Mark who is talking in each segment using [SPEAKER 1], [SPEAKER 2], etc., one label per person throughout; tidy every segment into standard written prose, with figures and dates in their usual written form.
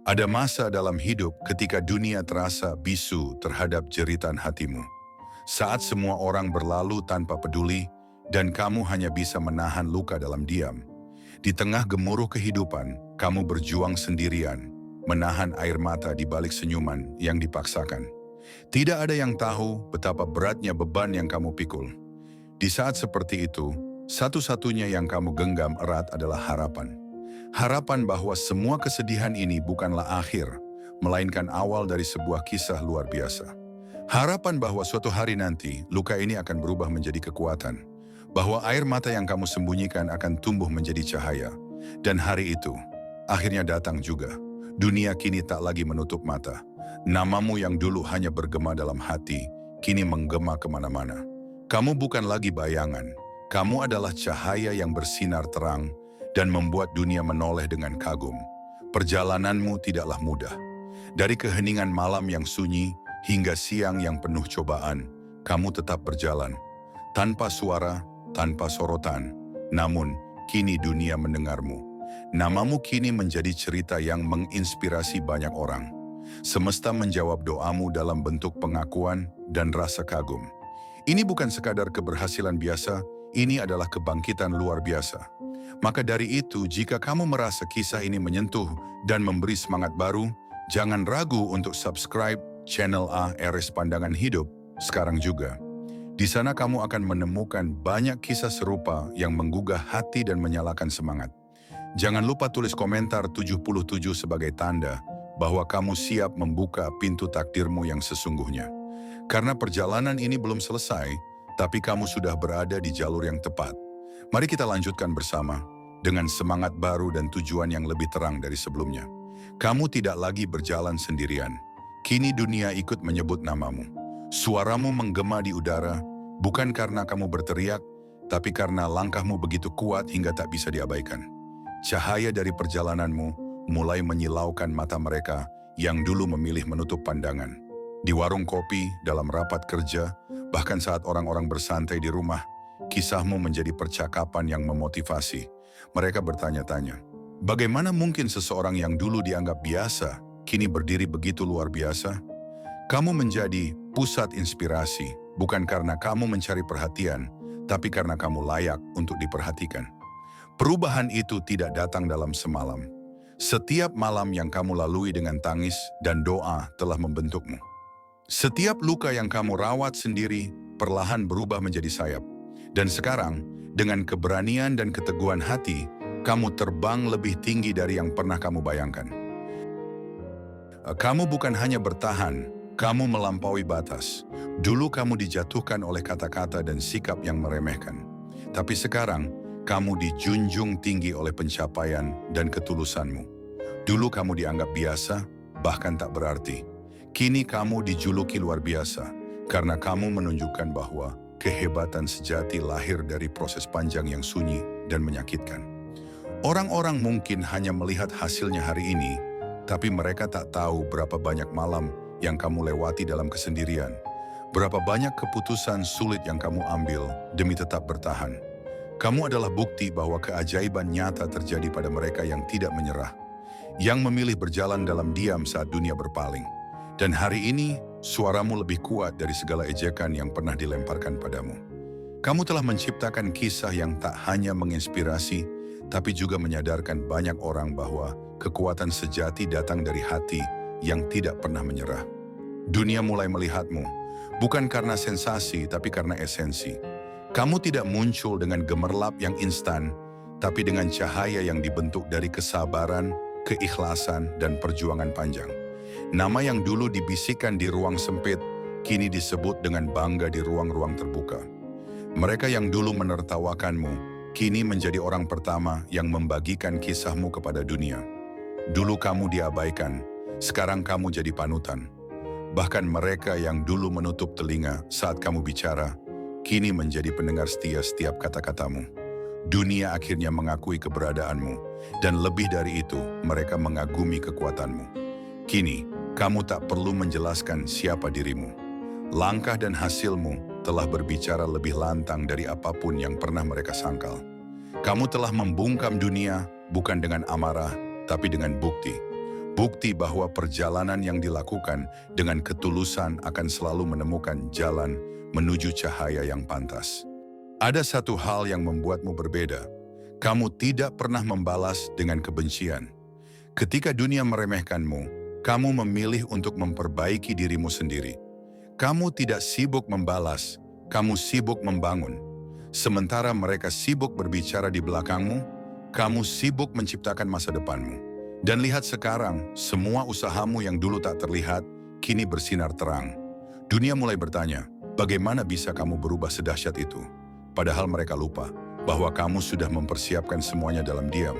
[SPEAKER 1] Ada masa dalam hidup ketika dunia terasa bisu terhadap jeritan hatimu. Saat semua orang berlalu tanpa peduli dan kamu hanya bisa menahan luka dalam diam. Di tengah gemuruh kehidupan, kamu berjuang sendirian, menahan air mata di balik senyuman yang dipaksakan. Tidak ada yang tahu betapa beratnya beban yang kamu pikul. Di saat seperti itu, satu-satunya yang kamu genggam erat adalah harapan. Harapan bahwa semua kesedihan ini bukanlah akhir, melainkan awal dari sebuah kisah luar biasa. Harapan bahwa suatu hari nanti, luka ini akan berubah menjadi kekuatan. Bahwa air mata yang kamu sembunyikan akan tumbuh menjadi cahaya. Dan hari itu, akhirnya datang juga. Dunia kini tak lagi menutup mata. Namamu yang dulu hanya bergema dalam hati, kini menggema kemana-mana. Kamu bukan lagi bayangan. Kamu adalah cahaya yang bersinar terang dan membuat dunia menoleh dengan kagum. Perjalananmu tidaklah mudah. Dari keheningan malam yang sunyi hingga siang yang penuh cobaan, kamu tetap berjalan. Tanpa suara, tanpa sorotan, namun kini dunia mendengarmu. Namamu kini menjadi cerita yang menginspirasi banyak orang. Semesta menjawab doamu dalam bentuk pengakuan dan rasa kagum. Ini bukan sekadar keberhasilan biasa, ini adalah kebangkitan luar biasa. Maka dari itu, jika kamu merasa kisah ini menyentuh dan memberi semangat baru, jangan ragu untuk subscribe channel ARS Pandangan Hidup sekarang juga. Di sana kamu akan menemukan banyak kisah serupa yang menggugah hati dan menyalakan semangat. Jangan lupa tulis komentar 77 sebagai tanda bahwa kamu siap membuka pintu takdirmu yang sesungguhnya. Karena perjalanan ini belum selesai, tapi kamu sudah berada di jalur yang tepat. Mari kita lanjutkan bersama dengan semangat baru dan tujuan yang lebih terang dari sebelumnya. Kamu tidak lagi berjalan sendirian. Kini dunia ikut menyebut namamu. Suaramu menggema di udara, bukan karena kamu berteriak, tapi karena langkahmu begitu kuat hingga tak bisa diabaikan. Cahaya dari perjalananmu mulai menyilaukan mata mereka yang dulu memilih menutup pandangan. Di warung kopi, dalam rapat kerja, bahkan saat orang-orang bersantai di rumah, kisahmu menjadi percakapan yang memotivasi. Mereka bertanya-tanya, bagaimana mungkin seseorang yang dulu dianggap biasa, kini berdiri begitu luar biasa? Kamu menjadi pusat inspirasi, bukan karena kamu mencari perhatian, tapi karena kamu layak untuk diperhatikan. Perubahan itu tidak datang dalam semalam. Setiap malam yang kamu lalui dengan tangis dan doa telah membentukmu. Setiap luka yang kamu rawat sendiri perlahan berubah menjadi sayap. Dan sekarang, dengan keberanian dan keteguhan hati, kamu terbang lebih tinggi dari yang pernah kamu bayangkan. Kamu bukan hanya bertahan, kamu melampaui batas. Dulu kamu dijatuhkan oleh kata-kata dan sikap yang meremehkan. Tapi sekarang, kamu dijunjung tinggi oleh pencapaian dan ketulusanmu. Dulu kamu dianggap biasa, bahkan tak berarti. Kini kamu dijuluki luar biasa, karena kamu menunjukkan bahwa kehebatan sejati lahir dari proses panjang yang sunyi dan menyakitkan. Orang-orang mungkin hanya melihat hasilnya hari ini, tapi mereka tak tahu berapa banyak malam yang kamu lewati dalam kesendirian. Berapa banyak keputusan sulit yang kamu ambil demi tetap bertahan. Kamu adalah bukti bahwa keajaiban nyata terjadi pada mereka yang tidak menyerah, yang memilih berjalan dalam diam saat dunia berpaling. Dan hari ini, suaramu lebih kuat dari segala ejekan yang pernah dilemparkan padamu. Kamu telah menciptakan kisah yang tak hanya menginspirasi, tapi juga menyadarkan banyak orang bahwa kekuatan sejati datang dari hati yang tidak pernah menyerah. Dunia mulai melihatmu, bukan karena sensasi, tapi karena esensi. Kamu tidak muncul dengan gemerlap yang instan, tapi dengan cahaya yang dibentuk dari kesabaran, keikhlasan, dan perjuangan panjang. Nama yang dulu dibisikkan di ruang sempit, kini disebut dengan bangga di ruang-ruang terbuka. Mereka yang dulu menertawakanmu, kini menjadi orang pertama yang membagikan kisahmu kepada dunia. Dulu kamu diabaikan, sekarang kamu jadi panutan. Bahkan mereka yang dulu menutup telinga saat kamu bicara, kini menjadi pendengar setia setiap kata-katamu. Dunia akhirnya mengakui keberadaanmu, dan lebih dari itu, mereka mengagumi kekuatanmu. Kini, kamu tak perlu menjelaskan siapa dirimu. Langkah dan hasilmu telah berbicara lebih lantang dari apapun yang pernah mereka sangkal. Kamu telah membungkam dunia bukan dengan amarah, tapi dengan bukti. Bukti bahwa perjalanan yang dilakukan dengan ketulusan akan selalu menemukan jalan menuju cahaya yang pantas. Ada satu hal yang membuatmu berbeda. Kamu tidak pernah membalas dengan kebencian. Ketika dunia meremehkanmu, kamu memilih untuk memperbaiki dirimu sendiri. Kamu tidak sibuk membalas, kamu sibuk membangun. Sementara mereka sibuk berbicara di belakangmu, kamu sibuk menciptakan masa depanmu. Dan lihat sekarang, semua usahamu yang dulu tak terlihat, kini bersinar terang. Dunia mulai bertanya, bagaimana bisa kamu berubah sedahsyat itu? Padahal mereka lupa bahwa kamu sudah mempersiapkan semuanya dalam diam.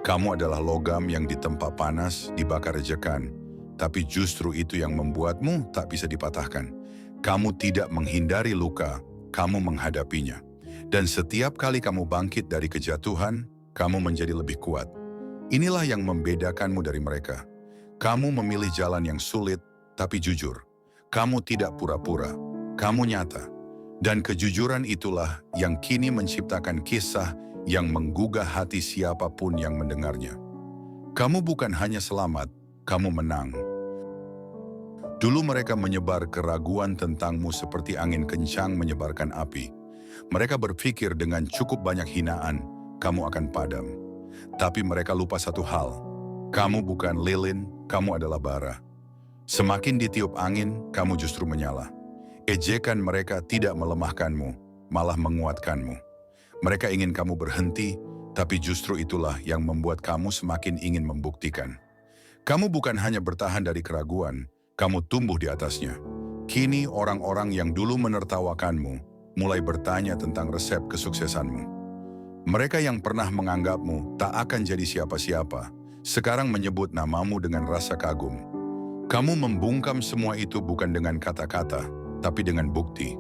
[SPEAKER 1] Kamu adalah logam yang ditempa panas, dibakar rejekan. Tapi justru itu yang membuatmu tak bisa dipatahkan. Kamu tidak menghindari luka, kamu menghadapinya. Dan setiap kali kamu bangkit dari kejatuhan, kamu menjadi lebih kuat. Inilah yang membedakanmu dari mereka. Kamu memilih jalan yang sulit, tapi jujur. Kamu tidak pura-pura, kamu nyata. Dan kejujuran itulah yang kini menciptakan kisah yang menggugah hati siapapun yang mendengarnya. Kamu bukan hanya selamat, kamu menang. Dulu mereka menyebar keraguan tentangmu seperti angin kencang menyebarkan api. Mereka berpikir dengan cukup banyak hinaan, kamu akan padam. Tapi mereka lupa satu hal, kamu bukan lilin, kamu adalah bara. Semakin ditiup angin, kamu justru menyala. Ejekan mereka tidak melemahkanmu, malah menguatkanmu. Mereka ingin kamu berhenti, tapi justru itulah yang membuat kamu semakin ingin membuktikan. Kamu bukan hanya bertahan dari keraguan, kamu tumbuh di atasnya. Kini orang-orang yang dulu menertawakanmu mulai bertanya tentang resep kesuksesanmu. Mereka yang pernah menganggapmu tak akan jadi siapa-siapa, sekarang menyebut namamu dengan rasa kagum. Kamu membungkam semua itu bukan dengan kata-kata, tapi dengan bukti.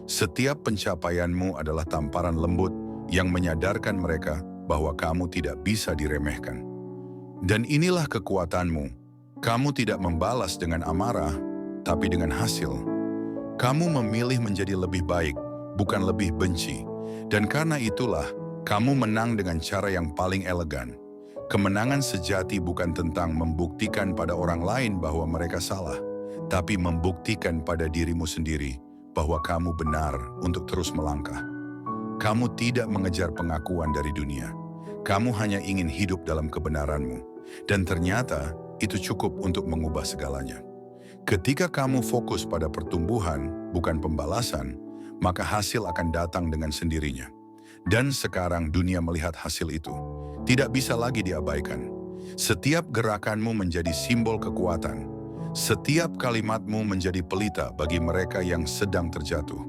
[SPEAKER 1] Setiap pencapaianmu adalah tamparan lembut yang menyadarkan mereka bahwa kamu tidak bisa diremehkan. Dan inilah kekuatanmu. Kamu tidak membalas dengan amarah, tapi dengan hasil. Kamu memilih menjadi lebih baik, bukan lebih benci. Dan karena itulah, kamu menang dengan cara yang paling elegan. Kemenangan sejati bukan tentang membuktikan pada orang lain bahwa mereka salah, tapi membuktikan pada dirimu sendiri bahwa kamu benar untuk terus melangkah. Kamu tidak mengejar pengakuan dari dunia. Kamu hanya ingin hidup dalam kebenaranmu. Dan ternyata itu cukup untuk mengubah segalanya. Ketika kamu fokus pada pertumbuhan, bukan pembalasan, maka hasil akan datang dengan sendirinya. Dan sekarang dunia melihat hasil itu. Tidak bisa lagi diabaikan. Setiap gerakanmu menjadi simbol kekuatan. Setiap kalimatmu menjadi pelita bagi mereka yang sedang terjatuh.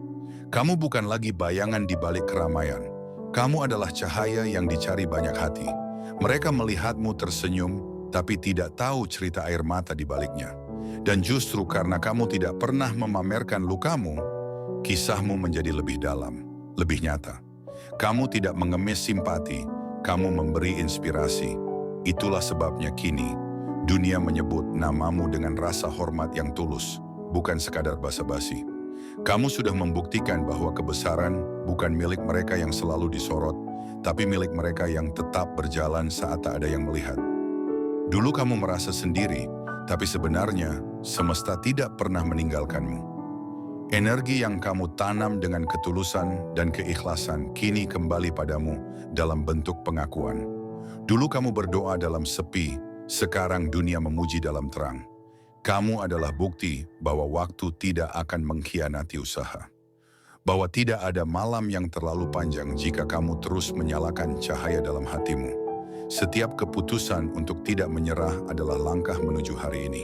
[SPEAKER 1] Kamu bukan lagi bayangan di balik keramaian. Kamu adalah cahaya yang dicari banyak hati. Mereka melihatmu tersenyum, tapi tidak tahu cerita air mata di baliknya. Dan justru karena kamu tidak pernah memamerkan lukamu, kisahmu menjadi lebih dalam, lebih nyata. Kamu tidak mengemis simpati, kamu memberi inspirasi. Itulah sebabnya kini, dunia menyebut namamu dengan rasa hormat yang tulus, bukan sekadar basa-basi. Kamu sudah membuktikan bahwa kebesaran bukan milik mereka yang selalu disorot, tapi milik mereka yang tetap berjalan saat tak ada yang melihat. Dulu kamu merasa sendiri, tapi sebenarnya semesta tidak pernah meninggalkanmu. Energi yang kamu tanam dengan ketulusan dan keikhlasan kini kembali padamu dalam bentuk pengakuan. Dulu kamu berdoa dalam sepi, sekarang dunia memuji dalam terang. Kamu adalah bukti bahwa waktu tidak akan mengkhianati usaha. Bahwa tidak ada malam yang terlalu panjang jika kamu terus menyalakan cahaya dalam hatimu. Setiap keputusan untuk tidak menyerah adalah langkah menuju hari ini.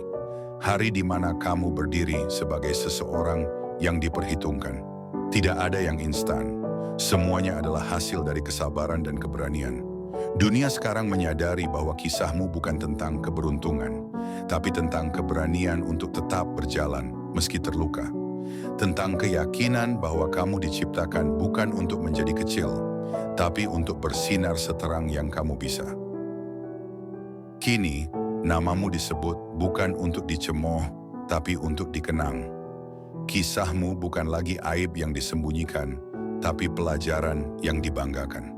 [SPEAKER 1] Hari di mana kamu berdiri sebagai seseorang yang diperhitungkan. Tidak ada yang instan. Semuanya adalah hasil dari kesabaran dan keberanian. Dunia sekarang menyadari bahwa kisahmu bukan tentang keberuntungan, tapi tentang keberanian untuk tetap berjalan meski terluka. Tentang keyakinan bahwa kamu diciptakan bukan untuk menjadi kecil, tapi untuk bersinar seterang yang kamu bisa. Kini, namamu disebut bukan untuk dicemooh, tapi untuk dikenang. Kisahmu bukan lagi aib yang disembunyikan, tapi pelajaran yang dibanggakan.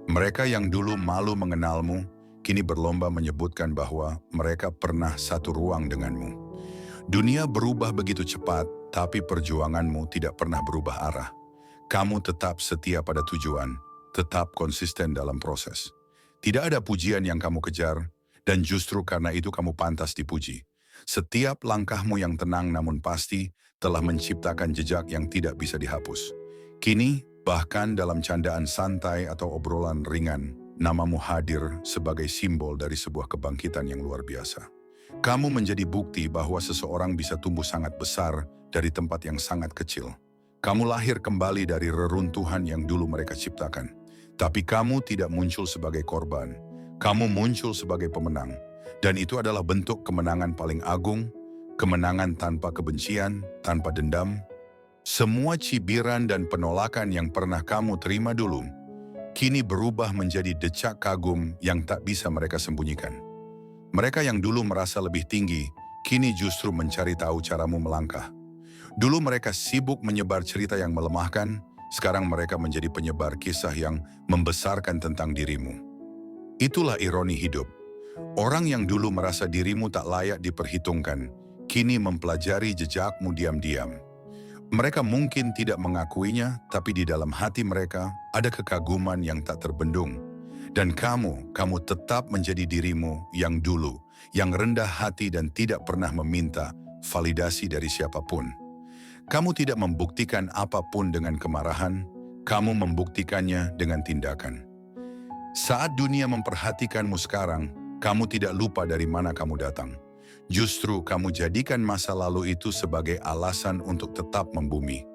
[SPEAKER 1] Mereka yang dulu malu mengenalmu, kini berlomba menyebutkan bahwa mereka pernah satu ruang denganmu. Dunia berubah begitu cepat, tapi perjuanganmu tidak pernah berubah arah. Kamu tetap setia pada tujuan, tetap konsisten dalam proses. Tidak ada pujian yang kamu kejar, dan justru karena itu kamu pantas dipuji. Setiap langkahmu yang tenang namun pasti telah menciptakan jejak yang tidak bisa dihapus. Kini, bahkan dalam candaan santai atau obrolan ringan, namamu hadir sebagai simbol dari sebuah kebangkitan yang luar biasa. Kamu menjadi bukti bahwa seseorang bisa tumbuh sangat besar dari tempat yang sangat kecil. Kamu lahir kembali dari reruntuhan yang dulu mereka ciptakan. Tapi kamu tidak muncul sebagai korban. Kamu muncul sebagai pemenang. Dan itu adalah bentuk kemenangan paling agung, kemenangan tanpa kebencian, tanpa dendam. Semua cibiran dan penolakan yang pernah kamu terima dulu, kini berubah menjadi decak kagum yang tak bisa mereka sembunyikan. Mereka yang dulu merasa lebih tinggi, kini justru mencari tahu caramu melangkah. Dulu mereka sibuk menyebar cerita yang melemahkan, sekarang mereka menjadi penyebar kisah yang membesarkan tentang dirimu. Itulah ironi hidup. Orang yang dulu merasa dirimu tak layak diperhitungkan, kini mempelajari jejakmu diam-diam. Mereka mungkin tidak mengakuinya, tapi di dalam hati mereka ada kekaguman yang tak terbendung. Dan kamu tetap menjadi dirimu yang dulu, yang rendah hati dan tidak pernah meminta validasi dari siapapun. Kamu tidak membuktikan apapun dengan kemarahan, kamu membuktikannya dengan tindakan. Saat dunia memperhatikanmu sekarang, kamu tidak lupa dari mana kamu datang. Justru kamu jadikan masa lalu itu sebagai alasan untuk tetap membumi.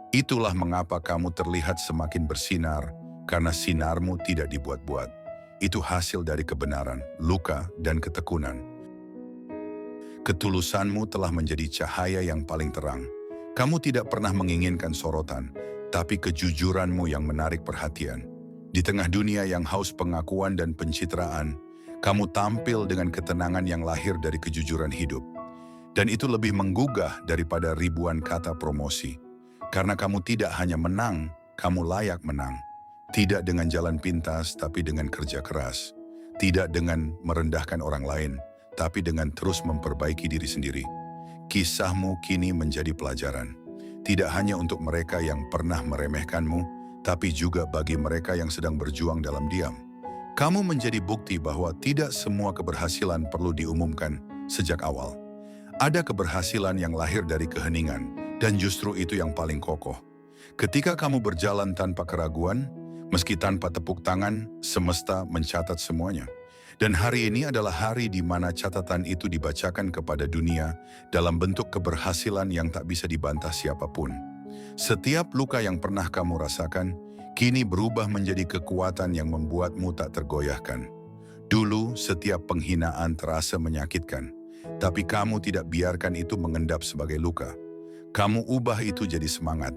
[SPEAKER 1] Itulah mengapa kamu terlihat semakin bersinar, karena sinarmu tidak dibuat-buat. Itu hasil dari kebenaran, luka, dan ketekunan. Ketulusanmu telah menjadi cahaya yang paling terang. Kamu tidak pernah menginginkan sorotan, tapi kejujuranmu yang menarik perhatian. Di tengah dunia yang haus pengakuan dan pencitraan, kamu tampil dengan ketenangan yang lahir dari kejujuran hidup. Dan itu lebih menggugah daripada ribuan kata promosi. Karena kamu tidak hanya menang, kamu layak menang. Tidak dengan jalan pintas, tapi dengan kerja keras. Tidak dengan merendahkan orang lain, tapi dengan terus memperbaiki diri sendiri. Kisahmu kini menjadi pelajaran. Tidak hanya untuk mereka yang pernah meremehkanmu, tapi juga bagi mereka yang sedang berjuang dalam diam. Kamu menjadi bukti bahwa tidak semua keberhasilan perlu diumumkan sejak awal. Ada keberhasilan yang lahir dari keheningan, dan justru itu yang paling kokoh. Ketika kamu berjalan tanpa keraguan, meski tanpa tepuk tangan, semesta mencatat semuanya. Dan hari ini adalah hari di mana catatan itu dibacakan kepada dunia dalam bentuk keberhasilan yang tak bisa dibantah siapapun. Setiap luka yang pernah kamu rasakan, kini berubah menjadi kekuatan yang membuatmu tak tergoyahkan. Dulu, setiap penghinaan terasa menyakitkan, tapi kamu tidak biarkan itu mengendap sebagai luka. Kamu ubah itu jadi semangat.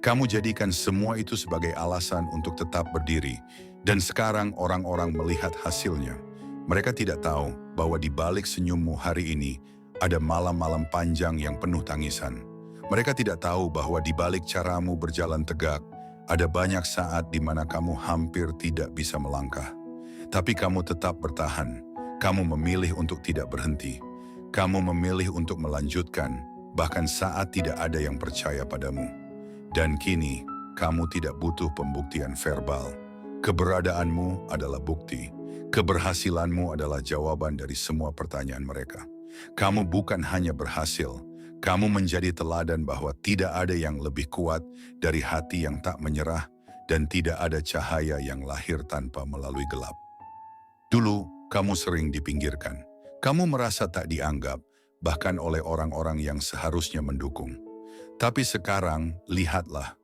[SPEAKER 1] Kamu jadikan semua itu sebagai alasan untuk tetap berdiri. Dan sekarang orang-orang melihat hasilnya. Mereka tidak tahu bahwa di balik senyummu hari ini ada malam-malam panjang yang penuh tangisan. Mereka tidak tahu bahwa di balik caramu berjalan tegak, ada banyak saat di mana kamu hampir tidak bisa melangkah. Tapi kamu tetap bertahan. Kamu memilih untuk tidak berhenti. Kamu memilih untuk melanjutkan, bahkan saat tidak ada yang percaya padamu. Dan kini, kamu tidak butuh pembuktian verbal. Keberadaanmu adalah bukti. Keberhasilanmu adalah jawaban dari semua pertanyaan mereka. Kamu bukan hanya berhasil, kamu menjadi teladan bahwa tidak ada yang lebih kuat dari hati yang tak menyerah dan tidak ada cahaya yang lahir tanpa melalui gelap. Dulu, kamu sering dipinggirkan. Kamu merasa tak dianggap, bahkan oleh orang-orang yang seharusnya mendukung. Tapi sekarang, lihatlah.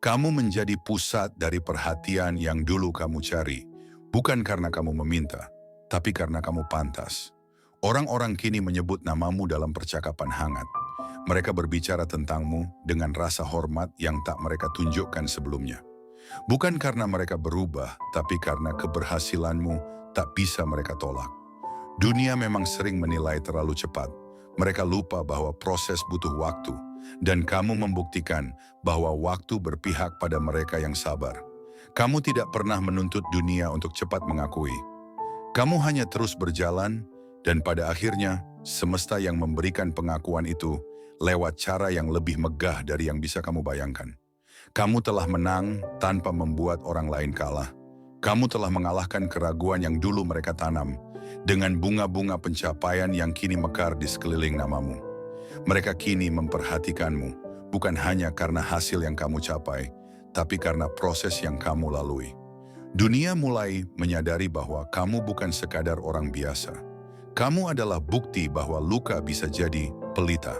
[SPEAKER 1] Kamu menjadi pusat dari perhatian yang dulu kamu cari. Bukan karena kamu meminta, tapi karena kamu pantas. Orang-orang kini menyebut namamu dalam percakapan hangat. Mereka berbicara tentangmu dengan rasa hormat yang tak mereka tunjukkan sebelumnya. Bukan karena mereka berubah, tapi karena keberhasilanmu tak bisa mereka tolak. Dunia memang sering menilai terlalu cepat. Mereka lupa bahwa proses butuh waktu, dan kamu membuktikan bahwa waktu berpihak pada mereka yang sabar. Kamu tidak pernah menuntut dunia untuk cepat mengakui. Kamu hanya terus berjalan, dan pada akhirnya semesta yang memberikan pengakuan itu lewat cara yang lebih megah dari yang bisa kamu bayangkan. Kamu telah menang tanpa membuat orang lain kalah. Kamu telah mengalahkan keraguan yang dulu mereka tanam dengan bunga-bunga pencapaian yang kini mekar di sekeliling namamu. Mereka kini memperhatikanmu bukan hanya karena hasil yang kamu capai, tapi karena proses yang kamu lalui. Dunia mulai menyadari bahwa kamu bukan sekadar orang biasa. Kamu adalah bukti bahwa luka bisa jadi pelita.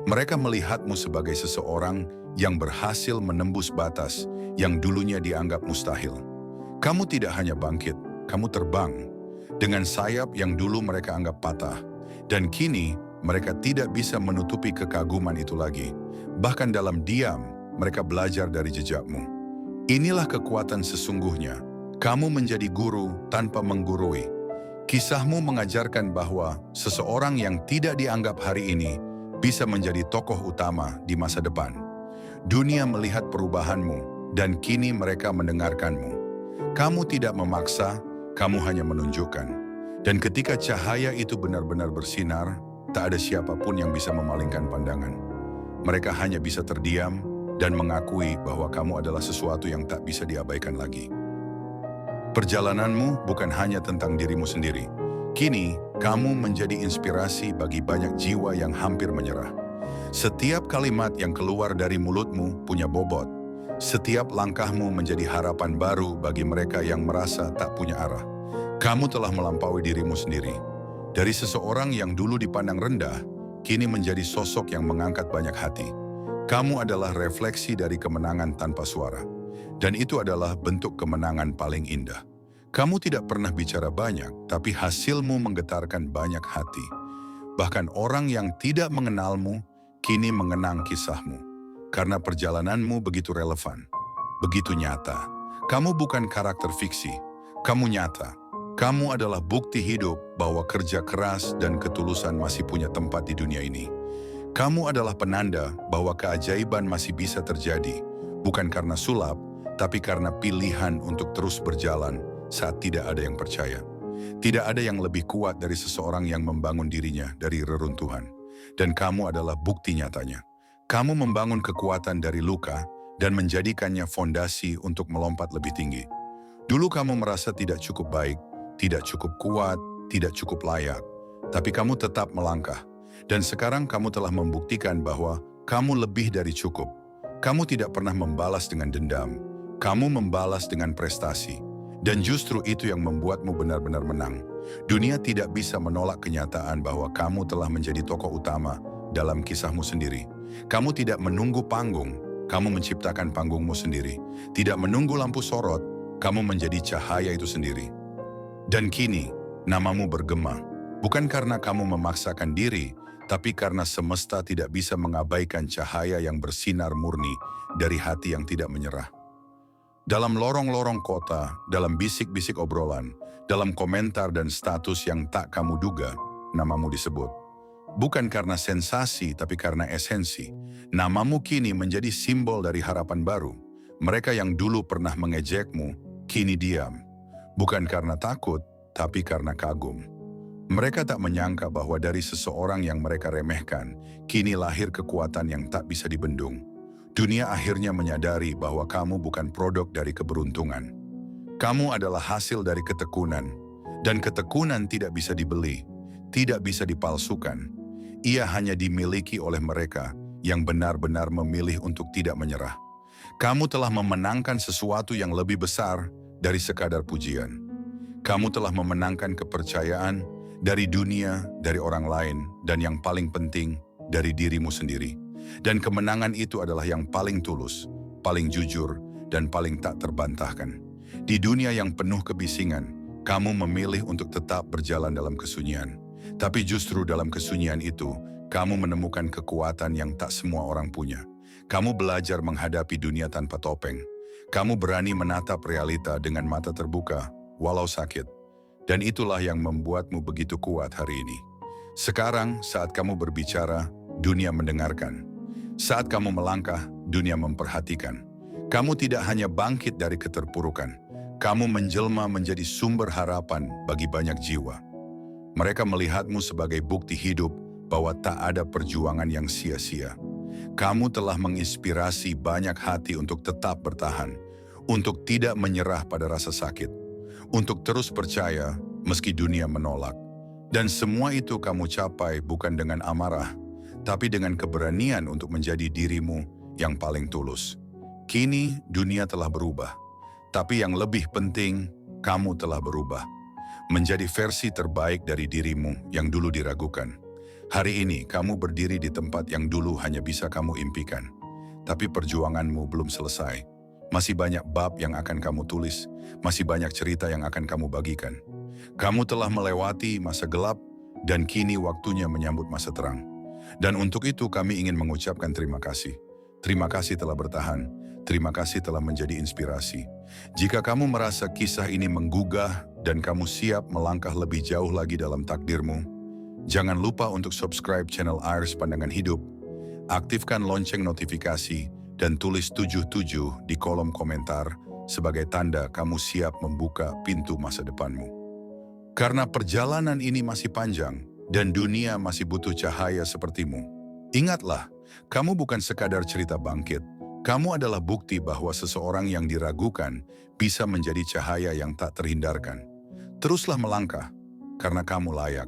[SPEAKER 1] Mereka melihatmu sebagai seseorang yang berhasil menembus batas yang dulunya dianggap mustahil. Kamu tidak hanya bangkit, kamu terbang dengan sayap yang dulu mereka anggap patah. Dan kini mereka tidak bisa menutupi kekaguman itu lagi. Bahkan dalam diam, mereka belajar dari jejakmu. Inilah kekuatan sesungguhnya. Kamu menjadi guru tanpa menggurui. Kisahmu mengajarkan bahwa seseorang yang tidak dianggap hari ini bisa menjadi tokoh utama di masa depan. Dunia melihat perubahanmu dan kini mereka mendengarkanmu. Kamu tidak memaksa, kamu hanya menunjukkan. Dan ketika cahaya itu benar-benar bersinar, tak ada siapapun yang bisa memalingkan pandangan. Mereka hanya bisa terdiam dan mengakui bahwa kamu adalah sesuatu yang tak bisa diabaikan lagi. Perjalananmu bukan hanya tentang dirimu sendiri. Kini, kamu menjadi inspirasi bagi banyak jiwa yang hampir menyerah. Setiap kalimat yang keluar dari mulutmu punya bobot. Setiap langkahmu menjadi harapan baru bagi mereka yang merasa tak punya arah. Kamu telah melampaui dirimu sendiri. Dari seseorang yang dulu dipandang rendah, kini menjadi sosok yang mengangkat banyak hati. Kamu adalah refleksi dari kemenangan tanpa suara. Dan itu adalah bentuk kemenangan paling indah. Kamu tidak pernah bicara banyak, tapi hasilmu menggetarkan banyak hati. Bahkan orang yang tidak mengenalmu, kini mengenang kisahmu. Karena perjalananmu begitu relevan, begitu nyata. Kamu bukan karakter fiksi, kamu nyata. Kamu adalah bukti hidup bahwa kerja keras dan ketulusan masih punya tempat di dunia ini. Kamu adalah penanda bahwa keajaiban masih bisa terjadi, bukan karena sulap, tapi karena pilihan untuk terus berjalan saat tidak ada yang percaya. Tidak ada yang lebih kuat dari seseorang yang membangun dirinya dari reruntuhan. Dan kamu adalah bukti nyatanya. Kamu membangun kekuatan dari luka dan menjadikannya fondasi untuk melompat lebih tinggi. Dulu kamu merasa tidak cukup baik, tidak cukup kuat, tidak cukup layak. Tapi kamu tetap melangkah. Dan sekarang kamu telah membuktikan bahwa kamu lebih dari cukup. Kamu tidak pernah membalas dengan dendam. Kamu membalas dengan prestasi. Dan justru itu yang membuatmu benar-benar menang. Dunia tidak bisa menolak kenyataan bahwa kamu telah menjadi tokoh utama dalam kisahmu sendiri. Kamu tidak menunggu panggung, kamu menciptakan panggungmu sendiri. Tidak menunggu lampu sorot, kamu menjadi cahaya itu sendiri. Dan kini, namamu bergema. Bukan karena kamu memaksakan diri, tapi karena semesta tidak bisa mengabaikan cahaya yang bersinar murni dari hati yang tidak menyerah. Dalam lorong-lorong kota, dalam bisik-bisik obrolan, dalam komentar dan status yang tak kamu duga, namamu disebut. Bukan karena sensasi, tapi karena esensi. Namamu kini menjadi simbol dari harapan baru. Mereka yang dulu pernah mengejekmu, kini diam. Bukan karena takut, tapi karena kagum. Mereka tak menyangka bahwa dari seseorang yang mereka remehkan, kini lahir kekuatan yang tak bisa dibendung. Dunia akhirnya menyadari bahwa kamu bukan produk dari keberuntungan. Kamu adalah hasil dari ketekunan, dan ketekunan tidak bisa dibeli, tidak bisa dipalsukan. Ia hanya dimiliki oleh mereka yang benar-benar memilih untuk tidak menyerah. Kamu telah memenangkan sesuatu yang lebih besar dari sekadar pujian. Kamu telah memenangkan kepercayaan dari dunia, dari orang lain, dan yang paling penting, dari dirimu sendiri. Dan kemenangan itu adalah yang paling tulus, paling jujur, dan paling tak terbantahkan. Di dunia yang penuh kebisingan, kamu memilih untuk tetap berjalan dalam kesunyian. Tapi justru dalam kesunyian itu, kamu menemukan kekuatan yang tak semua orang punya. Kamu belajar menghadapi dunia tanpa topeng. Kamu berani menatap realita dengan mata terbuka, walau sakit. Dan itulah yang membuatmu begitu kuat hari ini. Sekarang, saat kamu berbicara, dunia mendengarkan. Saat kamu melangkah, dunia memperhatikan. Kamu tidak hanya bangkit dari keterpurukan, Kamu menjelma menjadi sumber harapan bagi banyak jiwa. Mereka melihatmu sebagai bukti hidup bahwa tak ada perjuangan yang sia-sia. Kamu telah menginspirasi banyak hati untuk tetap bertahan, untuk tidak menyerah pada rasa sakit, untuk terus percaya meski dunia menolak. Dan semua itu kamu capai bukan dengan amarah, tapi dengan keberanian untuk menjadi dirimu yang paling tulus. Kini dunia telah berubah, tapi yang lebih penting, kamu telah berubah. Menjadi versi terbaik dari dirimu yang dulu diragukan. Hari ini kamu berdiri di tempat yang dulu hanya bisa kamu impikan. Tapi perjuanganmu belum selesai. Masih banyak bab yang akan kamu tulis, masih banyak cerita yang akan kamu bagikan. Kamu telah melewati masa gelap dan kini waktunya menyambut masa terang. Dan untuk itu kami ingin mengucapkan terima kasih. Terima kasih telah bertahan, terima kasih telah menjadi inspirasi. Jika kamu merasa kisah ini menggugah dan kamu siap melangkah lebih jauh lagi dalam takdirmu, jangan lupa untuk subscribe channel AIRS Pandangan Hidup, aktifkan lonceng notifikasi, dan tulis 77 di kolom komentar sebagai tanda kamu siap membuka pintu masa depanmu. Karena perjalanan ini masih panjang dan dunia masih butuh cahaya sepertimu. Ingatlah, kamu bukan sekadar cerita bangkit. Kamu adalah bukti bahwa seseorang yang diragukan bisa menjadi cahaya yang tak terhindarkan. Teruslah melangkah, karena kamu layak.